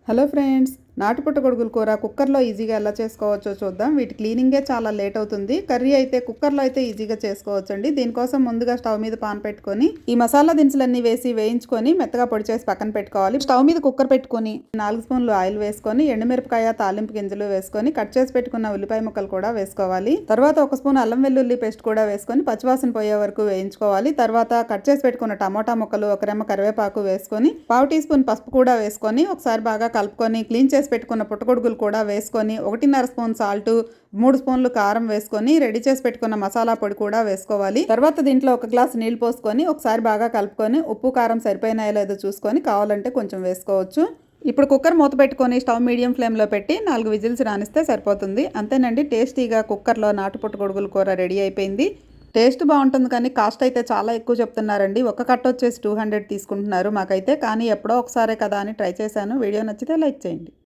Hello friends, నాటు పుట్టగొడుగుల కూర కుక్కర్లో ఈజీగా ఎలా చేసుకోవచ్చో చూద్దాం. వీటి క్లీనింగే చాలా లేట్ అవుతుంది. కర్రీ అయితే కుక్కర్లో అయితే ఈజీగా చేసుకోవచ్చండి. దీనికోసం ముందుగా స్టవ్ మీద పాన్ పెట్టుకొని ఈ మసాలా దినుసులన్నీ వేసి వేయించుకొని మెత్తగా పొడి చేసి పక్కన పెట్టుకోవాలి. స్టవ్ మీద కుక్కర్ పెట్టుకొని 4 స్పూన్లు ఆయిల్ వేసుకొని ఎండుమిరపకాయ, తాలింపు గింజలు వేసుకొని కట్ చేసి పెట్టుకున్న ఉల్లిపాయ ముక్కలు కూడా వేసుకోవాలి. తర్వాత 1 స్పూన్ అల్లం వెల్లుల్లి పేస్ట్ కూడా వేసుకొని పచ్చివాసన పోయే వరకు వేయించుకోవాలి. తర్వాత కట్ చేసి పెట్టుకున్న టమోటా ముక్కలు, 1 రెమ్మ కరివేపాకు వేసుకొని 1/2 టీ స్పూన్ పసుపు కూడా వేసుకొని ఒకసారి బాగా కలుపుకొని క్లీన్ చేసి పెట్టుకున్న పుట్టగొడుగులు కూడా వేసుకొని 1.5 స్పూన్ సాల్ట్, 3 స్పూన్లు కారం వేసుకొని రెడీ చేసి పెట్టుకున్న మసాలా పొడి కూడా వేసుకోవాలి. తర్వాత దీంట్లో 1 గ్లాస్ నీళ్లు పోసుకొని ఒకసారి బాగా కలుపుకొని ఉప్పు కారం సరిపోయినాయో లేదో చూసుకొని కావాలంటే కొంచెం వేసుకోవచ్చు. ఇప్పుడు కుక్కర్ మూత పెట్టుకొని స్టవ్ మీడియం ఫ్లేమ్లో పెట్టి 4 విజిల్స్ రానిస్తే సరిపోతుంది. అంతేనండి, టేస్టీగా కుక్కర్లో నాటు పుట్టగొడుగుల కూర రెడీ అయిపోయింది. టేస్ట్ బాగుంటుంది కానీ కాస్ట్ అయితే చాలా ఎక్కువ చెప్తున్నారండి. ఒక కట్ట వచ్చేసి 200 తీసుకుంటున్నారు మాకైతే. కానీ ఎప్పుడో ఒకసారే కదా అని ట్రై చేశాను. వీడియో నచ్చితే లైక్ చేయండి.